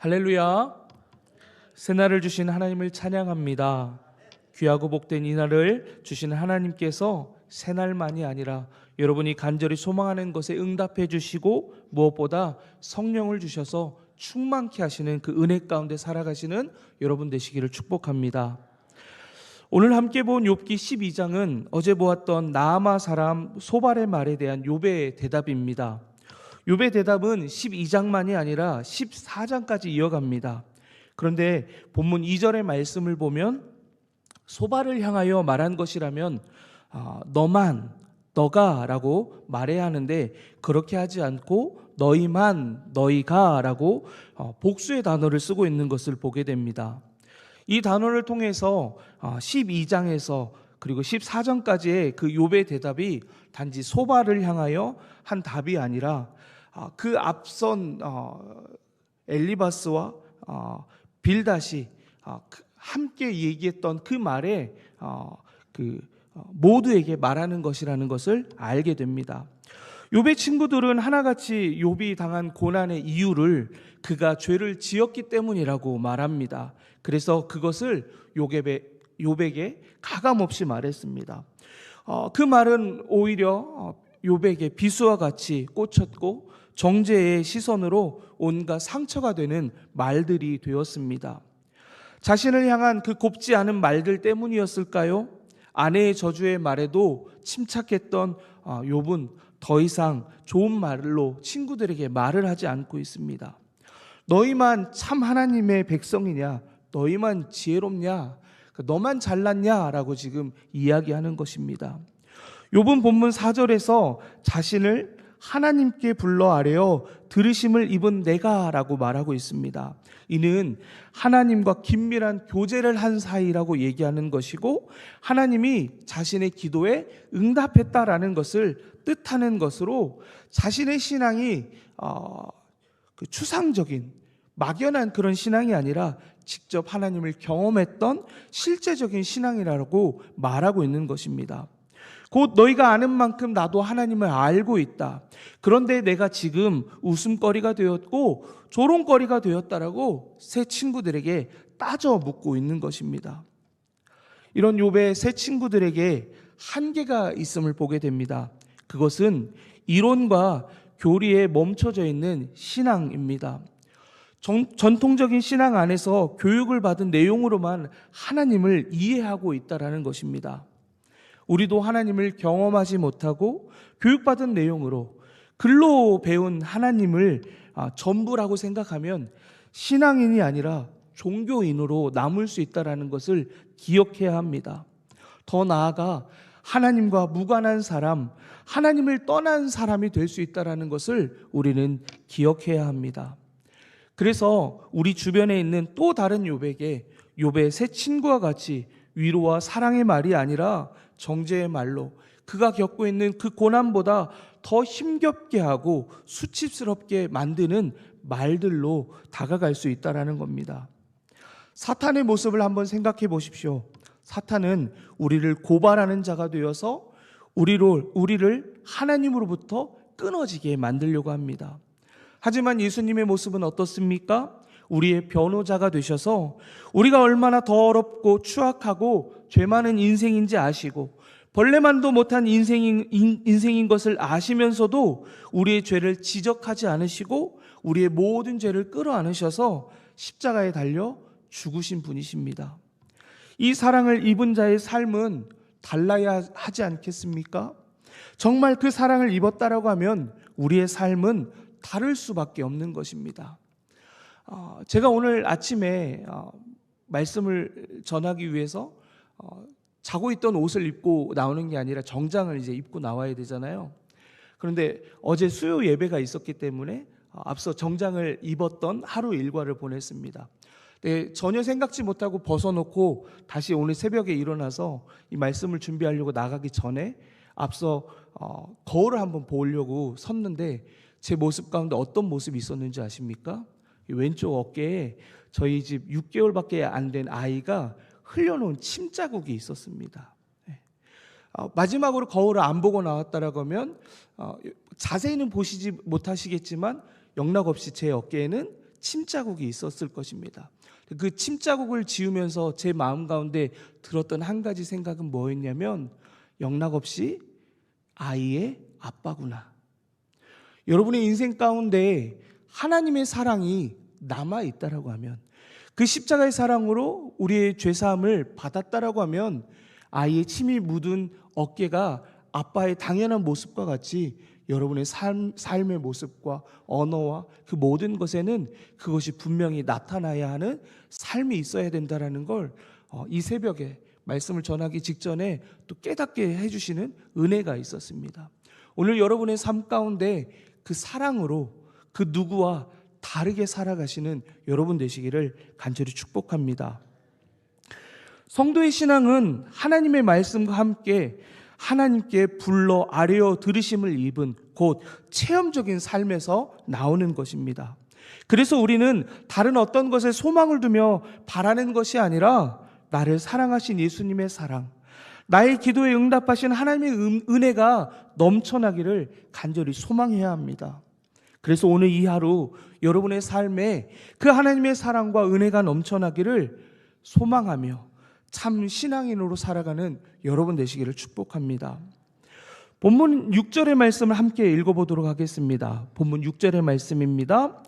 할렐루야. 새날을 주신 하나님을 찬양합니다. 귀하고 복된 이 날을 주신 하나님께서 새날만이 아니라 여러분이 간절히 소망하는 것에 응답해 주시고 무엇보다 성령을 주셔서 충만케 하시는 그 은혜 가운데 살아가시는 여러분 되시기를 축복합니다. 오늘 함께 본 욥기 12장은 어제 보았던 나아마 사람 소발의 말에 대한 욥의 대답입니다. 욥의 대답은 12장만이 아니라 14장까지 이어갑니다. 그런데 본문 2절의 말씀을 보면 소발을 향하여 말한 것이라면 너만, 너가 라고 말해야 하는데 그렇게 하지 않고 너희만, 너희가 라고 복수의 단어를 쓰고 있는 것을 보게 됩니다. 이 단어를 통해서 12장에서 그리고 14장까지의 그 욥의 대답이 단지 소발을 향하여 한 답이 아니라 그 앞선 엘리바스와 빌닷이 함께 얘기했던 그 말에 모두에게 말하는 것이라는 것을 알게 됩니다. 욥의 친구들은 하나같이 욥이 당한 고난의 이유를 그가 죄를 지었기 때문이라고 말합니다. 그래서 그것을 욥에게 가감없이 말했습니다. 그 말은 오히려 욥에게 비수와 같이 꽂혔고 정죄의 시선으로 온갖 상처가 되는 말들이 되었습니다. 자신을 향한 그 곱지 않은 말들 때문이었을까요? 아내의 저주의 말에도 침착했던 욥은 더 이상 좋은 말로 친구들에게 말을 하지 않고 있습니다. 너희만 참 하나님의 백성이냐? 너희만 지혜롭냐? 너만 잘났냐? 라고 지금 이야기하는 것입니다. 욥은 본문 4절에서 자신을 하나님께 불러 아뢰어 들으심을 입은 내가 라고 말하고 있습니다. 이는 하나님과 긴밀한 교제를 한 사이라고 얘기하는 것이고 하나님이 자신의 기도에 응답했다라는 것을 뜻하는 것으로 자신의 신앙이 추상적인 막연한 그런 신앙이 아니라 직접 하나님을 경험했던 실제적인 신앙이라고 말하고 있는 것입니다. 곧 너희가 아는 만큼 나도 하나님을 알고 있다. 그런데 내가 지금 웃음거리가 되었고 조롱거리가 되었다라고 새 친구들에게 따져 묻고 있는 것입니다. 이런 욥의 새 친구들에게 한계가 있음을 보게 됩니다. 그것은 이론과 교리에 멈춰져 있는 신앙입니다. 전통적인 신앙 안에서 교육을 받은 내용으로만 하나님을 이해하고 있다라는 것입니다. 우리도 하나님을 경험하지 못하고 교육받은 내용으로 글로 배운 하나님을 전부라고 생각하면 신앙인이 아니라 종교인으로 남을 수 있다는 것을 기억해야 합니다. 더 나아가 하나님과 무관한 사람, 하나님을 떠난 사람이 될 수 있다는 것을 우리는 기억해야 합니다. 그래서 우리 주변에 있는 또 다른 욥에게 욥의 새 친구와 같이 위로와 사랑의 말이 아니라 정죄의 말로 그가 겪고 있는 그 고난보다 더 힘겹게 하고 수치스럽게 만드는 말들로 다가갈 수 있다는 겁니다. 사탄의 모습을 한번 생각해 보십시오. 사탄은 우리를 고발하는 자가 되어서 우리를 하나님으로부터 끊어지게 만들려고 합니다. 하지만 예수님의 모습은 어떻습니까? 우리의 변호자가 되셔서 우리가 얼마나 더럽고 추악하고 죄 많은 인생인지 아시고 벌레만도 못한 인생인 것을 아시면서도 우리의 죄를 지적하지 않으시고 우리의 모든 죄를 끌어안으셔서 십자가에 달려 죽으신 분이십니다. 이 사랑을 입은 자의 삶은 달라야 하지 않겠습니까? 정말 그 사랑을 입었다라고 하면 우리의 삶은 다를 수밖에 없는 것입니다. 제가 오늘 아침에 말씀을 전하기 위해서 자고 있던 옷을 입고 나오는 게 아니라 정장을 이제 입고 나와야 되잖아요. 그런데 어제 수요 예배가 있었기 때문에 앞서 정장을 입었던 하루 일과를 보냈습니다. 전혀 생각지 못하고 벗어놓고 다시 오늘 새벽에 일어나서 이 말씀을 준비하려고 나가기 전에 앞서 거울을 한번 보려고 섰는데 제 모습 가운데 어떤 모습이 있었는지 아십니까? 왼쪽 어깨에 저희 집 6개월밖에 안 된 아이가 흘려놓은 침 자국이 있었습니다. 마지막으로 거울을 안 보고 나왔다라고 하면 자세히는 보시지 못하시겠지만 영락없이 제 어깨에는 침자국이 있었을 것입니다. 그 침자국을 지우면서 제 마음 가운데 들었던 한 가지 생각은 뭐였냐면, 영락없이 아이의 아빠구나. 여러분의 인생 가운데 하나님의 사랑이 남아있다라고 하면, 그 십자가의 사랑으로 우리의 죄사함을 받았다라고 하면, 아이의 침이 묻은 어깨가 아빠의 당연한 모습과 같이 여러분의 삶의 모습과 언어와 그 모든 것에는 그것이 분명히 나타나야 하는 삶이 있어야 된다라는 걸 이 새벽에 말씀을 전하기 직전에 또 깨닫게 해주시는 은혜가 있었습니다. 오늘 여러분의 삶 가운데 그 사랑으로 그 누구와 다르게 살아가시는 여러분 되시기를 간절히 축복합니다. 성도의 신앙은 하나님의 말씀과 함께 하나님께 불러 아뢰어 들으심을 입은 곧 체험적인 삶에서 나오는 것입니다. 그래서 우리는 다른 어떤 것에 소망을 두며 바라는 것이 아니라 나를 사랑하신 예수님의 사랑, 나의 기도에 응답하신 하나님의 은혜가 넘쳐나기를 간절히 소망해야 합니다. 그래서 오늘 이 하루 여러분의 삶에 그 하나님의 사랑과 은혜가 넘쳐나기를 소망하며 참 신앙인으로 살아가는 여러분 되시기를 축복합니다. 본문 6절의 말씀을 함께 읽어보도록 하겠습니다. 본문 6절의 말씀입니다.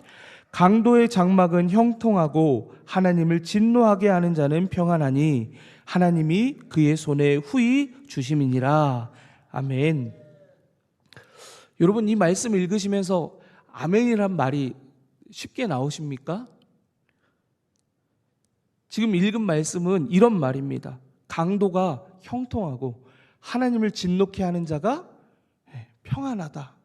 강도의 장막은 형통하고 하나님을 진노하게 하는 자는 평안하니 하나님이 그의 손에 후히 주심이니라. 아멘. 여러분, 이 말씀 읽으시면서 아멘이란 말이 쉽게 나오십니까? 지금 읽은 말씀은 이런 말입니다. 강도가 형통하고 하나님을 진노케 하는 자가 평안하다.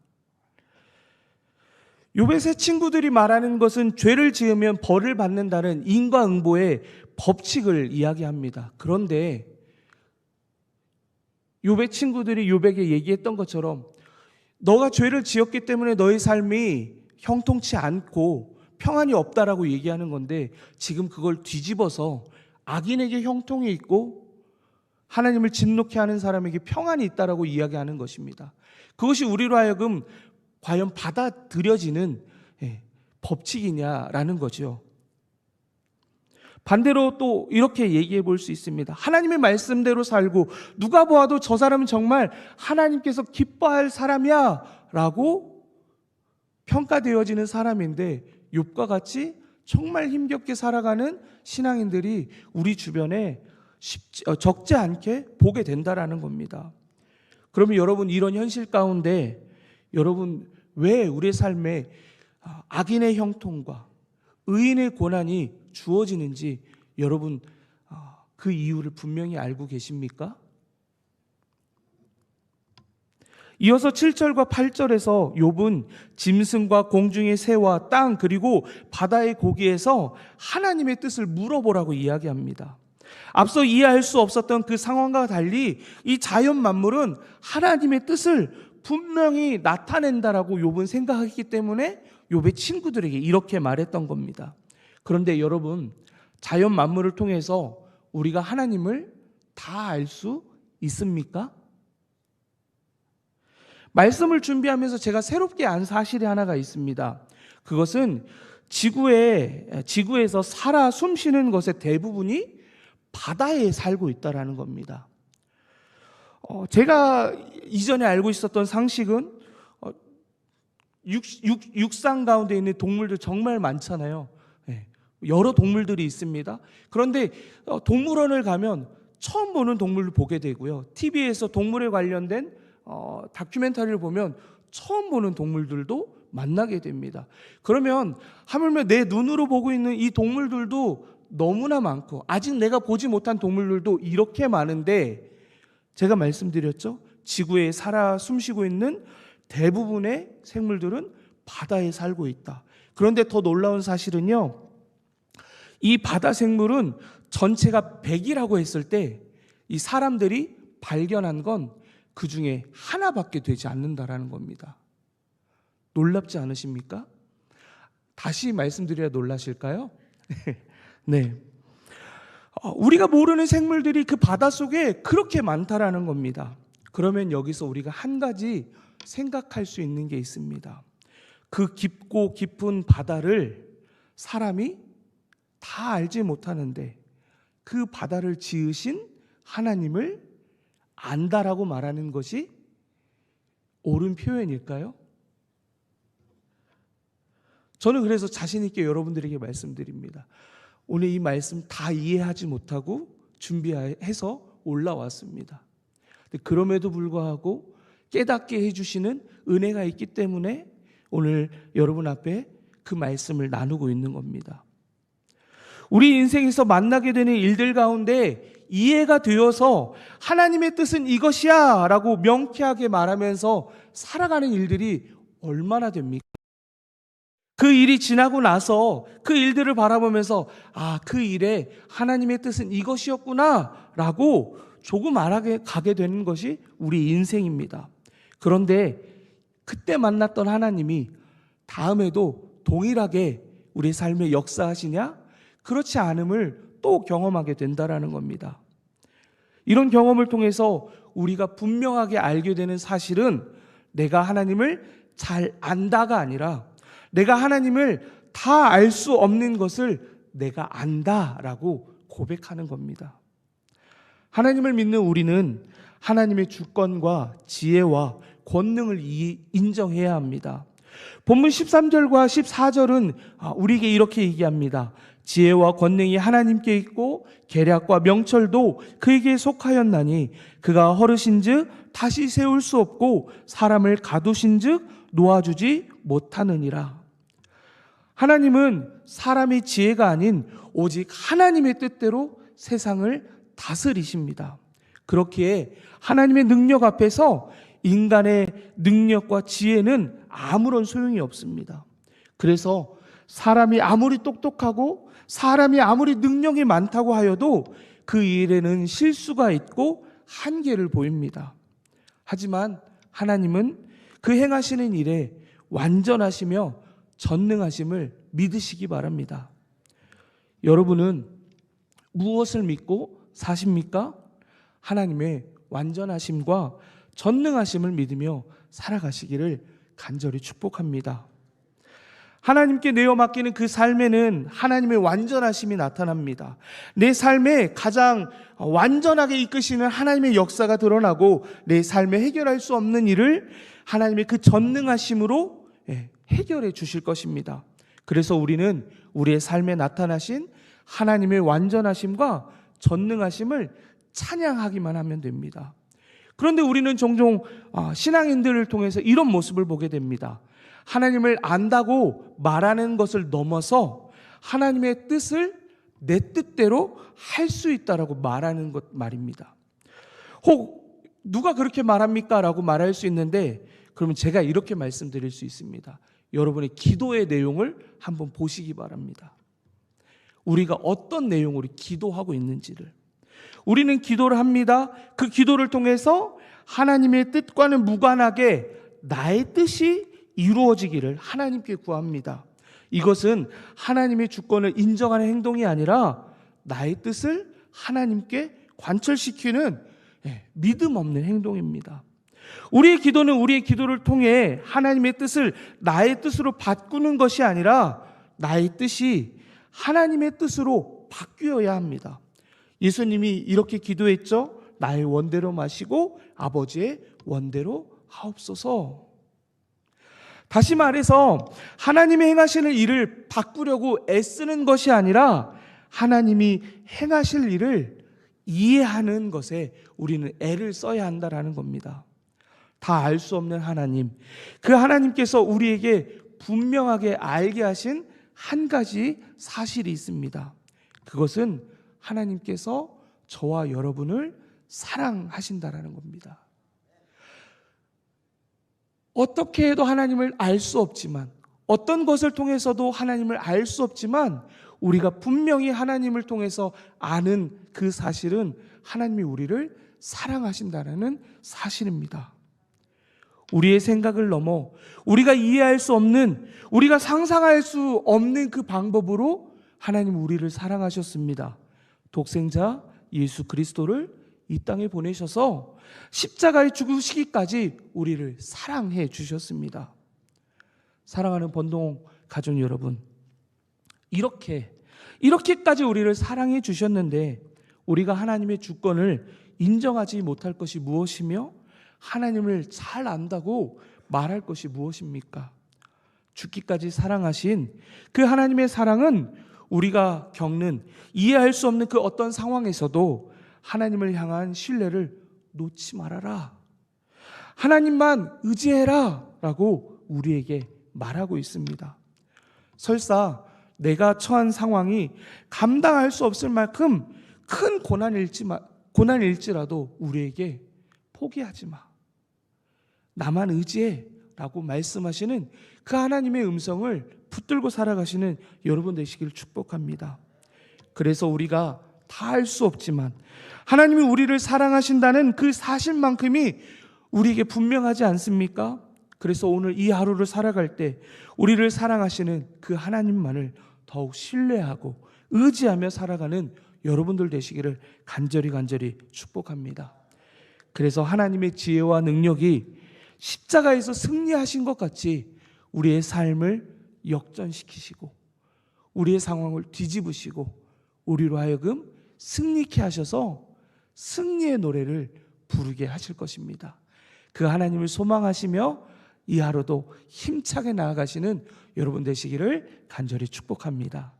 욥의 세 친구들이 말하는 것은 죄를 지으면 벌을 받는다는 인과응보의 법칙을 이야기합니다. 그런데 욥의 친구들이 욥에게 얘기했던 것처럼 너가 죄를 지었기 때문에 너의 삶이 형통치 않고 평안이 없다라고 얘기하는 건데, 지금 그걸 뒤집어서 악인에게 형통이 있고 하나님을 진노케 하는 사람에게 평안이 있다라고 이야기하는 것입니다. 그것이 우리로 하여금 과연 받아들여지는 법칙이냐라는 거죠. 반대로 또 이렇게 얘기해 볼 수 있습니다. 하나님의 말씀대로 살고 누가 보아도 저 사람은 정말 하나님께서 기뻐할 사람이야 라고 평가되어지는 사람인데, 욥과 같이 정말 힘겹게 살아가는 신앙인들이 우리 주변에 적지 않게 보게 된다라는 겁니다. 그러면 여러분, 이런 현실 가운데 여러분 왜 우리의 삶에 악인의 형통과 의인의 고난이 주어지는지 여러분 그 이유를 분명히 알고 계십니까? 이어서 7절과 8절에서 욥은 짐승과 공중의 새와 땅 그리고 바다의 고기에서 하나님의 뜻을 물어보라고 이야기합니다. 앞서 이해할 수 없었던 그 상황과 달리 이 자연 만물은 하나님의 뜻을 분명히 나타낸다라고 욥은 생각했기 때문에 욥의 친구들에게 이렇게 말했던 겁니다. 그런데 여러분, 자연 만물을 통해서 우리가 하나님을 다 알 수 있습니까? 말씀을 준비하면서 제가 새롭게 안 사실이 하나가 있습니다. 그것은 지구에서 살아 숨쉬는 것의 대부분이 바다에 살고 있다는 겁니다. 제가 이전에 알고 있었던 상식은 육상 가운데 있는 동물들 정말 많잖아요. 여러 동물들이 있습니다. 그런데 동물원을 가면 처음 보는 동물을 보게 되고요. TV에서 동물에 관련된 다큐멘터리를 보면 처음 보는 동물들도 만나게 됩니다. 그러면 하물며 내 눈으로 보고 있는 이 동물들도 너무나 많고 아직 내가 보지 못한 동물들도 이렇게 많은데, 제가 말씀드렸죠. 지구에 살아 숨쉬고 있는 대부분의 생물들은 바다에 살고 있다. 그런데 더 놀라운 사실은요, 이 바다 생물은 전체가 100이라고 했을 때 이 사람들이 발견한 건 그 중에 하나밖에 되지 않는다라는 겁니다. 놀랍지 않으십니까? 다시 말씀드려야 놀라실까요? 네. 우리가 모르는 생물들이 그 바다 속에 그렇게 많다라는 겁니다. 그러면 여기서 우리가 한 가지 생각할 수 있는 게 있습니다. 그 깊고 깊은 바다를 사람이 다 알지 못하는데 그 바다를 지으신 하나님을 안다라고 말하는 것이 옳은 표현일까요? 저는 그래서 자신 있게 여러분들에게 말씀드립니다. 오늘 이 말씀 다 이해하지 못하고 준비해서 올라왔습니다. 그럼에도 불구하고 깨닫게 해주시는 은혜가 있기 때문에 오늘 여러분 앞에 그 말씀을 나누고 있는 겁니다. 우리 인생에서 만나게 되는 일들 가운데 이해가 되어서 하나님의 뜻은 이것이야 라고 명쾌하게 말하면서 살아가는 일들이 얼마나 됩니까? 그 일이 지나고 나서 그 일들을 바라보면서 그 일에 하나님의 뜻은 이것이었구나 라고 조금 알아가게 되는 것이 우리 인생입니다. 그런데 그때 만났던 하나님이 다음에도 동일하게 우리 삶에 역사하시냐? 그렇지 않음을 또 경험하게 된다라는 겁니다. 이런 경험을 통해서 우리가 분명하게 알게 되는 사실은 내가 하나님을 잘 안다가 아니라 내가 하나님을 다 알 수 없는 것을 내가 안다라고 고백하는 겁니다. 하나님을 믿는 우리는 하나님의 주권과 지혜와 권능을 인정해야 합니다. 본문 13절과 14절은 우리에게 이렇게 얘기합니다. 지혜와 권능이 하나님께 있고 계략과 명철도 그에게 속하였나니 그가 허르신즉 다시 세울 수 없고 사람을 가두신즉 놓아주지 못하느니라. 하나님은 사람의 지혜가 아닌 오직 하나님의 뜻대로 세상을 다스리십니다. 그렇기에 하나님의 능력 앞에서 인간의 능력과 지혜는 아무런 소용이 없습니다. 그래서 사람이 아무리 똑똑하고 사람이 아무리 능력이 많다고 하여도 그 일에는 실수가 있고 한계를 보입니다. 하지만 하나님은 그 행하시는 일에 완전하시며 전능하심을 믿으시기 바랍니다. 여러분은 무엇을 믿고 사십니까? 하나님의 완전하심과 전능하심을 믿으며 살아가시기를 간절히 축복합니다. 하나님께 내어 맡기는 그 삶에는 하나님의 완전하심이 나타납니다. 내 삶에 가장 완전하게 이끄시는 하나님의 역사가 드러나고 내 삶에 해결할 수 없는 일을 하나님의 그 전능하심으로 해결해 주실 것입니다. 그래서 우리는 우리의 삶에 나타나신 하나님의 완전하심과 전능하심을 찬양하기만 하면 됩니다. 그런데 우리는 종종 신앙인들을 통해서 이런 모습을 보게 됩니다. 하나님을 안다고 말하는 것을 넘어서 하나님의 뜻을 내 뜻대로 할 수 있다라고 말하는 것 말입니다. 혹 누가 그렇게 말합니까? 라고 말할 수 있는데 그러면 제가 이렇게 말씀드릴 수 있습니다. 여러분의 기도의 내용을 한번 보시기 바랍니다. 우리가 어떤 내용으로 기도하고 있는지를. 우리는 기도를 합니다. 그 기도를 통해서 하나님의 뜻과는 무관하게 나의 뜻이 이루어지기를 하나님께 구합니다. 이것은 하나님의 주권을 인정하는 행동이 아니라 나의 뜻을 하나님께 관철시키는 믿음 없는 행동입니다. 우리의 기도는 우리의 기도를 통해 하나님의 뜻을 나의 뜻으로 바꾸는 것이 아니라 나의 뜻이 하나님의 뜻으로 바뀌어야 합니다. 예수님이 이렇게 기도했죠. 나의 원대로 마시고 아버지의 원대로 하옵소서. 다시 말해서 하나님이 행하시는 일을 바꾸려고 애쓰는 것이 아니라 하나님이 행하실 일을 이해하는 것에 우리는 애를 써야 한다라는 겁니다. 다 알 수 없는 하나님, 그 하나님께서 우리에게 분명하게 알게 하신 한 가지 사실이 있습니다. 그것은 하나님께서 저와 여러분을 사랑하신다라는 겁니다. 어떻게 해도 하나님을 알 수 없지만, 어떤 것을 통해서도 하나님을 알 수 없지만 우리가 분명히 하나님을 통해서 아는 그 사실은 하나님이 우리를 사랑하신다는 사실입니다. 우리의 생각을 넘어 우리가 이해할 수 없는, 우리가 상상할 수 없는 그 방법으로 하나님 우리를 사랑하셨습니다. 독생자 예수 그리스도를 이 땅에 보내셔서 십자가에 죽으시기까지 우리를 사랑해 주셨습니다. 사랑하는 번동 가족 여러분, 이렇게까지 우리를 사랑해 주셨는데 우리가 하나님의 주권을 인정하지 못할 것이 무엇이며 하나님을 잘 안다고 말할 것이 무엇입니까? 죽기까지 사랑하신 그 하나님의 사랑은 우리가 겪는 이해할 수 없는 그 어떤 상황에서도 하나님을 향한 신뢰를 놓지 말아라. 하나님만 의지해라 라고 우리에게 말하고 있습니다. 설사 내가 처한 상황이 감당할 수 없을 만큼 큰 고난일지라도 우리에게 포기하지 마. 나만 의지해 라고 말씀하시는 그 하나님의 음성을 붙들고 살아가시는 여러분 되시길 축복합니다. 그래서 우리가 다 할 수 없지만 하나님이 우리를 사랑하신다는 그 사실만큼이 우리에게 분명하지 않습니까? 그래서 오늘 이 하루를 살아갈 때 우리를 사랑하시는 그 하나님만을 더욱 신뢰하고 의지하며 살아가는 여러분들 되시기를 간절히 축복합니다. 그래서 하나님의 지혜와 능력이 십자가에서 승리하신 것 같이 우리의 삶을 역전시키시고 우리의 상황을 뒤집으시고 우리로 하여금 승리케 하셔서 승리의 노래를 부르게 하실 것입니다. 그 하나님을 소망하시며 이 하루도 힘차게 나아가시는 여러분 되시기를 간절히 축복합니다.